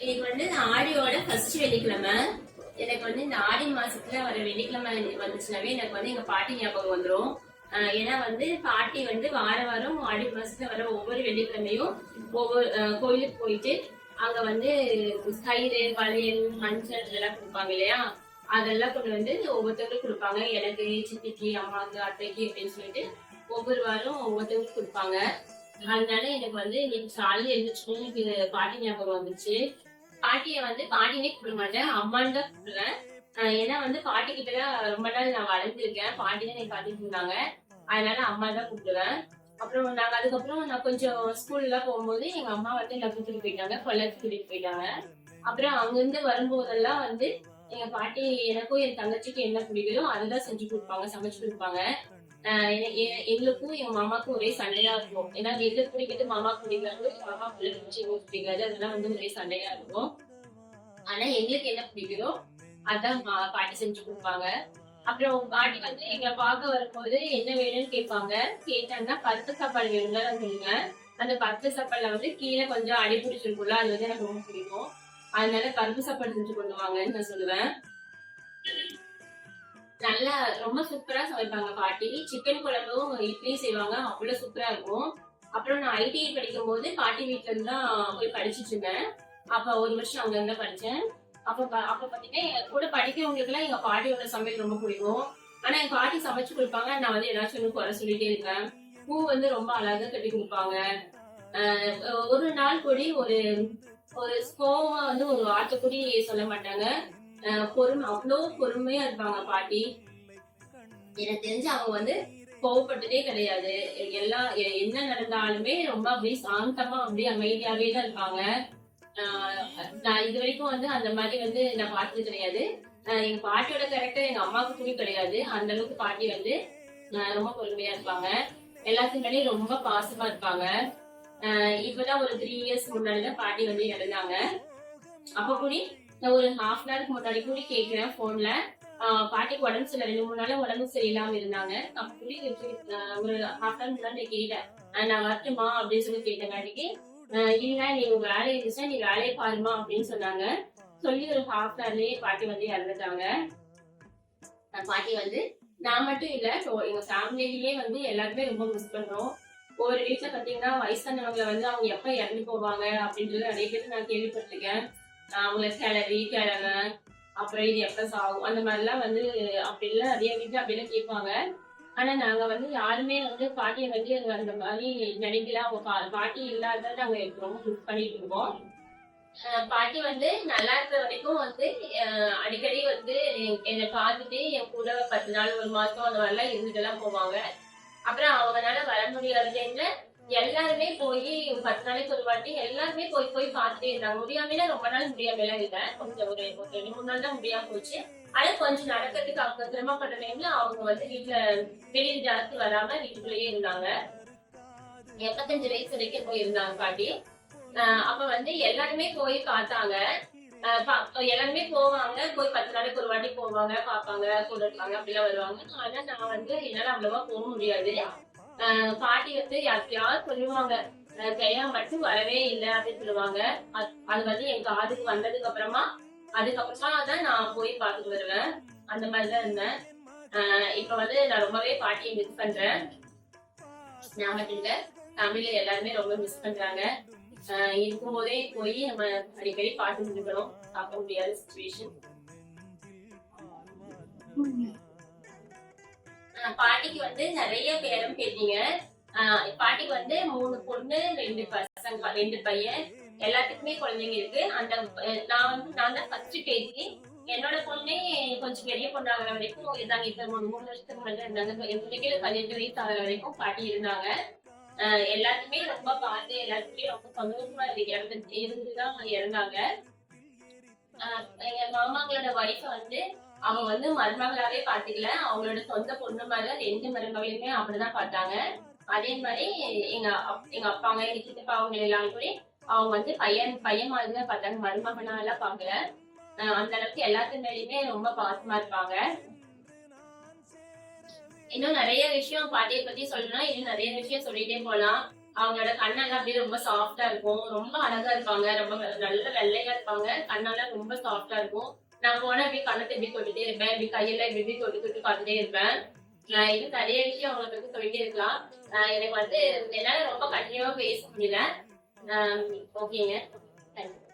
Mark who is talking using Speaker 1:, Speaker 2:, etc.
Speaker 1: எனக்கு வந்து இந்த ஆடியோட ஃபர்ஸ்ட் வெள்ளிக்கிழமை. எனக்கு வந்து இந்த ஆடி மாசத்துல வர வெள்ளிக்கிழமை வந்துச்சுனாவே எனக்கு வந்து எங்க பாட்டி ஞாபகம் வந்துடும். ஏன்னா வந்து பாட்டி வந்து வார வாரம் ஆடி மாசத்துல வர ஒவ்வொரு வெள்ளிக்கிழமையும் ஒவ்வொரு கோயிலுக்கு போயிட்டு அங்க வந்து கயிறு வளையல் மஞ்சள் இதெல்லாம் கொடுப்பாங்க இல்லையா, அதெல்லாம் கொண்டு வந்து ஒவ்வொருத்தவங்களும் கொடுப்பாங்க. எனக்கு, சித்திக்கு, அம்மாவுக்கு, அத்தைக்கு அப்படின்னு சொல்லிட்டு ஒவ்வொரு வாரம் ஒவ்வொருத்தவங்களுக்கும் கொடுப்பாங்க. அதனால எனக்கு வந்து இன்னைக்கு காலையில எழுந்திரிச்சோம் எனக்கு பாட்டி ஞாபகம் வந்துச்சு. பாட்டியை வந்து பாட்டினே கூப்பிட மாட்டேன், அம்மான்னு தான் கூப்பிடுவேன். ஏன்னா வந்து பாட்டி கிட்டதான் ரொம்ப நாள் நான் வளர்ந்துருக்கேன், பாட்டி தான் எனக்கு காட்டிட்டு இருந்தாங்க. அதனால அம்மா தான் கூப்பிடுவேன். அப்புறம் நாங்க அதுக்கப்புறம் நான் கொஞ்சம் ஸ்கூல்ல போகும்போது எங்க அம்மா வந்து என்ன கூட்டிட்டு போயிட்டாங்க, கொல்லத்துக்கு கூட்டிட்டு போயிட்டாங்க. அப்புறம் அங்கிருந்து வரும்போதெல்லாம் வந்து எங்க பாட்டி எனக்கும் என் தங்கச்சிக்கும் என்ன பிடிக்குதோ அதுதான் செஞ்சு கொடுப்பாங்க, சமைச்சு கொடுப்பாங்க. எங்களுக்கும் எங்க மாமாக்கும் ஒரே சண்டையா இருக்கும். ஏன்னா எங்களுக்கு பிடிக்கிறது மாமாக்கு பிடிக்காது, மாமா பிடிச்சி எங்களுக்கு பிடிக்காது, அதெல்லாம் வந்து ஒரே சண்டையா இருக்கும். ஆனா எங்களுக்கு என்ன பிடிக்குதோ அதான் பாட்டி செஞ்சு கொடுப்பாங்க. அப்புறம் பாட்டி வந்து எங்களை பார்க்க வரும்போது என்ன வேணும்னு கேட்பாங்க. கேட்டாங்கன்னா பருப்பு சாப்பாடு வேணும்னு நான் சொல்லுவேன். அந்த பருப்பு சாப்பாடுல வந்து கீழே கொஞ்சம் அடி பிடிச்சிருக்கும்ல, அது வந்து எனக்கு ரொம்ப பிடிக்கும். அதனால பருப்பு சாப்பாடு செஞ்சு கொண்டு வாங்கன்னு நான் சொல்லுவேன். நல்லா ரொம்ப சூப்பரா சமைப்பாங்க பாட்டி. சிக்கன் குழம்பும் இட்லியும் செய்வாங்க, அவ்வளவு சூப்பரா இருக்கும். அப்புறம் நான் ஐடிஐ படிக்கும் போது பாட்டி வீட்டுல இருந்து தான் போய் படிச்சுட்டு இருந்தேன். அப்ப ஒரு வருஷம் அங்க இருந்தா படிச்சேன். அப்ப பாத்தீங்கன்னா என் கூட படிக்கிறவங்களுக்கு எல்லாம் எங்க பாட்டியோட சமையல் ரொம்ப பிடிக்கும். ஆனா என் பாட்டி சமைச்சு கொடுப்பாங்க, நான் வந்து ஏதாச்சும் ஒண்ணு குறை சொல்லிட்டே இருக்கேன். பூ வந்து ரொம்ப அழகா கட்டி கொடுப்பாங்க. ஒரு நாள் கூடி ஒரு ஒரு கோவமா வந்து ஒரு வார்த்தை கூடி சொல்ல மாட்டாங்க. பொறுமை, அவ்வளவு பொறுமையா இருப்பாங்க பாட்டி. எனக்கு தெரிஞ்சு அவங்க வந்து கோவப்பட்டதே கிடையாது. எல்லாம் என்ன நடந்தாலுமே ரொம்ப அப்படியே சாந்தமா அப்படியே அமைதியாவே தான் இருப்பாங்க. நான் இது வரைக்கும் வந்து அந்த மாதிரி வந்து நான் பார்த்தது கிடையாது. எங்க பாட்டியோட கேரக்டர் எங்க அம்மாவுக்கு துணி கிடையாது. அந்த அளவுக்கு பாட்டி வந்து ரொம்ப பொறுமையா இருப்பாங்க. எல்லாத்துக்குமே ரொம்ப பாசமா இருப்பாங்க. இப்பதான் ஒரு 3 இயர்ஸ் முன்னாடிதான் பாட்டி வந்து இறந்தாங்க. அப்ப கூடி நான் ஒரு ½ நாளுக்கு முன்னாடி கூடி கேட்கிறேன் போன்ல, பாட்டிக்கு உடம்பு சரியில்லை, 2-3 நாளா உடம்பு சரியில்லாம இருந்தாங்க. அப்ப கூடி ஒரு ½ நாள் முன்னாடி கேட்டேன், நான் வரட்டுமா அப்படின்னு சொல்லி கேட்டங்காட்டிக்கு, இல்ல நீ வேலை இருந்துச்சுன்னா நீ வேலையை பாருமா அப்படின்னு சொன்னாங்க. சொல்லி ஒரு ½ நாள்லயே பாட்டி வந்து இறந்துட்டாங்க. பாட்டி வந்து நான் மட்டும் இல்ல, எங்க ஃபேமிலியிலேயே வந்து எல்லாருமே ரொம்ப மிஸ் பண்றோம். ஒவ்வொரு வீட்டுல பாத்தீங்கன்னா வயசானவங்களை வந்து அவங்க எப்ப இறந்து போவாங்க அப்படின்றது நிறைய பேர் நான் கேள்விப்பட்டிருக்கேன். அவங்கள கிழமை அப்புறம் இது எப்ப சாகும் அந்த மாதிரிலாம் வந்து அப்படிலாம் நிறைய வீட்டுல அப்படிலாம் கேட்பாங்க. ஆனா நாங்க வந்து யாருமே வந்து பாட்டியை வந்து அந்த மாதிரி நினைக்கல. அவங்க பாட்டி இல்லாத நாங்க ரொம்ப மிஸ் பண்ணிட்டு இருக்கோம். பாட்டி வந்து நல்லா இருக்கிற வரைக்கும் வந்து அடிக்கடி வந்து என்னை பார்த்துட்டு என் கூட 10 நாள் 1 மாசம் அந்த மாதிரிலாம் இருந்துட்டு எல்லாம் போவாங்க. அப்புறம் அவங்களால வர முடியாத டைம்ல எல்லாருமே போய் 10 நாளைக்கு ஒரு வாட்டி எல்லாருமே போய் போய் பார்த்துட்டே இருந்தாங்க. முடியாமல ரொம்ப நாள் முடியாமலாம் இல்லை, கொஞ்சம் ஒரு 2-3 நாள் தான் முடியாம போச்சு. ஆனா கொஞ்சம் நடக்கிறதுக்கு அவங்க சிரமப்பட்ட டைம்ல அவங்க வந்து வீட்டுல வெளியில் ஜாஸ்தி வராம வீட்டுக்குள்ளேயே இருந்தாங்க. 85 வயசு வரைக்கும் போயிருந்தாங்க பாட்டி. அப்ப வந்து எல்லாருமே போய் பார்த்தாங்க. எல்லாருமே போவாங்க, போய் 10 நாளைக்கு ஒரு வாட்டி போவாங்க, பார்ப்பாங்க, கூட இருப்பாங்க, அப்படிலாம் வருவாங்க. ஆனா நான் வந்து என்னால அவ்வளவா போக முடியாது. பாட்டி வந்து யாருக்கையாவது சொல்லுவாங்க, கையா மட்டும் வரவே இல்லை அப்படின்னு சொல்லுவாங்க. அது வந்து என் காதுக்கு வந்ததுக்கு அப்புறமா தான் நான் போய் பார்த்துட்டு வருவேன். அந்த மாதிரிதான் இருந்தேன். இப்ப வந்து நான் ரொம்பவே பாட்டியை மிஸ் பண்றேன். நான் மட்டும் இல்ல, ஃபேமிலியில எல்லாருமே ரொம்ப மிஸ் பண்றாங்க. இருக்கும் போதே போய் நம்ம அடிக்கடி பாட்டு இருக்கணும், பார்க்க முடியாத சிச்சுவேஷன். பாட்டிக்கு வந்து நிறைய பேரும் பேட்டீங்க. பாட்டிக்கு வந்து 3 பொண்ணு 2 பசங்க 2 பையன், எல்லாத்துக்குமே குழந்தைங்க இருக்கு. நான் தான் ஃபர்ஸ்ட் பேத்தி. என்னோட பொண்ணே கொஞ்சம் பெரிய பொண்ணாகிற வரைக்கும் இருந்தாங்க. இப்ப 3 வருஷத்துக்கு முன்னாடி இருந்தாங்க. என் பிள்ளைக்கு 18 வயசு ஆகிற வரைக்கும் பாட்டி இருந்தாங்க. எல்லாத்துக்குமே ரொம்ப பார்த்து எல்லாத்துக்குமே ரொம்ப சந்தோஷமா இருந்துதான் இறந்தாங்க. எங்க மாமாங்களோட ஒய்ஃப வந்து அவங்க வந்து மருமகளாவே பாத்துக்கல, அவங்களோட சொந்த பொண்ணு மேல 2 மருமகளையுமே அப்படிதான் பார்த்தாங்க. அதே மாதிரி எங்க அப்பாங்க, எங்க சித்தப்பா அவங்க எல்லாம் கூட அவங்க வந்து பையன் மாதிரிதான் பார்த்தாங்க, மருமகனா எல்லாம் பாக்கல. அந்த அளவுக்கு எல்லாத்து மேலயுமே ரொம்ப பாசமா இருப்பாங்க. இன்னும் நிறைய விஷயம் பாட்டியை பத்தி சொல்லணும்னா இன்னும் நிறைய விஷயம் சொல்லிட்டே போலாம். அவங்களோட கண்ணெல்லாம் அப்படியே ரொம்ப சாஃப்டா இருக்கும். ரொம்ப அழகா இருப்பாங்க. ரொம்ப நல்ல வெள்ளையா இருப்பாங்க. கண்ணெல்லாம் ரொம்ப சாஃப்டா இருக்கும். நான் போனா இப்படி கண்ணத்தை இப்படி தொட்டுட்டே இருப்பேன். இப்படி கையில இப்படி இப்படி தொட்டு தொட்டு பார்த்துட்டே இருப்பேன். இன்னும் நிறைய விஷயம் அவங்களை பத்தி சொல்லிட்டே இருக்கலாம். எனக்கு வந்து என்னால ரொம்ப கண்டினியூவா பேச முடியல. ஓகேங்க. தேங்க்யூ.